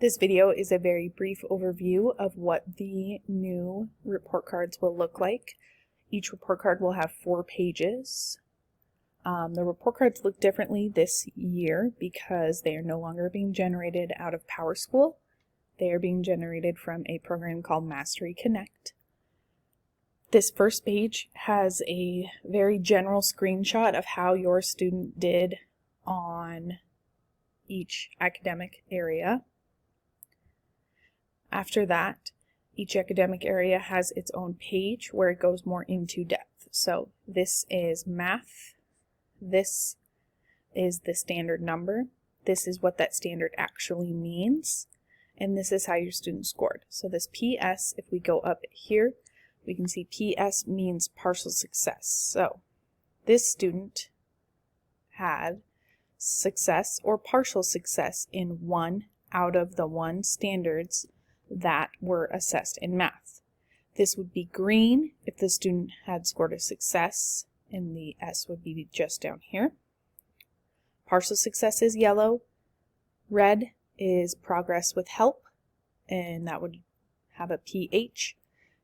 This video is a very brief overview of what the new report cards will look like. Each report card will have 4 pages. The report cards look differently this year because they are no longer being generated out of PowerSchool. They are being generated from a program called Mastery Connect. This first page has a very general screenshot of how your student did on each academic area. After that, each academic area has its own page where it goes more into depth. So this is math. This is the standard number. This is what that standard actually means. And this is how your student scored. So this PS, if we go up here, we can see PS means partial success. So this student had success or partial success in 1 out of the 1 standards that were assessed in math. This would be green if the student had scored a success, and the S would be just down here. Partial success is yellow. Red is progress with help, and that would have a PH.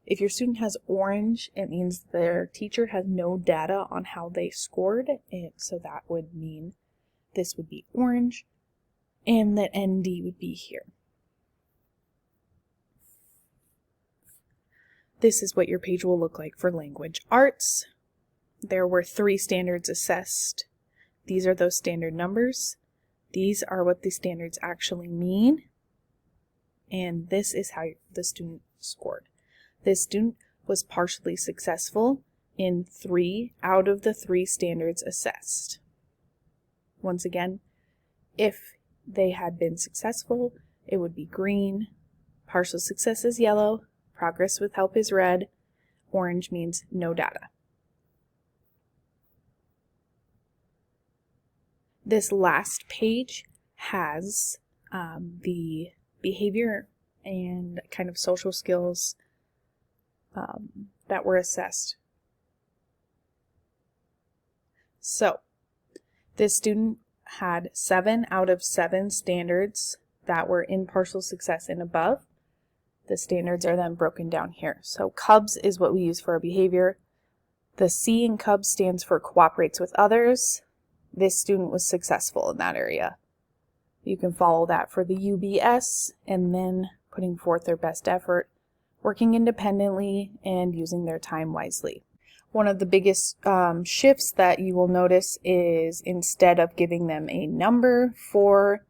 If your student has orange, it means their teacher has no data on how they scored, and so that would mean this would be orange, and the ND would be here. This is what your page will look like for language arts. There were 3 standards assessed. These are those standard numbers. These are what the standards actually mean. And this is how the student scored. This student was partially successful in 3 out of the 3 standards assessed. Once again, if they had been successful, it would be green. Partial success is yellow. Progress with help is red. Orange means no data. This last page has the behavior and kind of social skills that were assessed. So this student had 7 out of 7 standards that were in partial success and above. The standards are then broken down here. So CUBS is what we use for our behavior. The C in CUBS stands for cooperates with others. This student was successful in that area. You can follow that for the UBS, and then putting forth their best effort, working independently, and using their time wisely. One of the biggest shifts that you will notice is instead of giving them a number for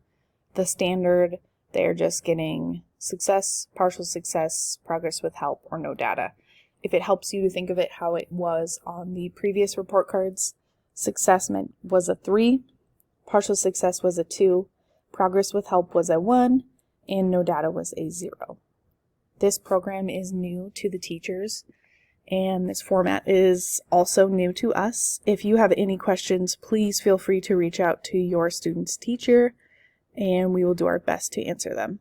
the standard, they're just getting success, partial success, progress with help, or no data. If it helps you to think of it how it was on the previous report cards, success was a 3, partial success was a 2, progress with help was a 1, and no data was a 0. This program is new to the teachers, and this format is also new to us. If you have any questions, please feel free to reach out to your student's teacher, and we will do our best to answer them.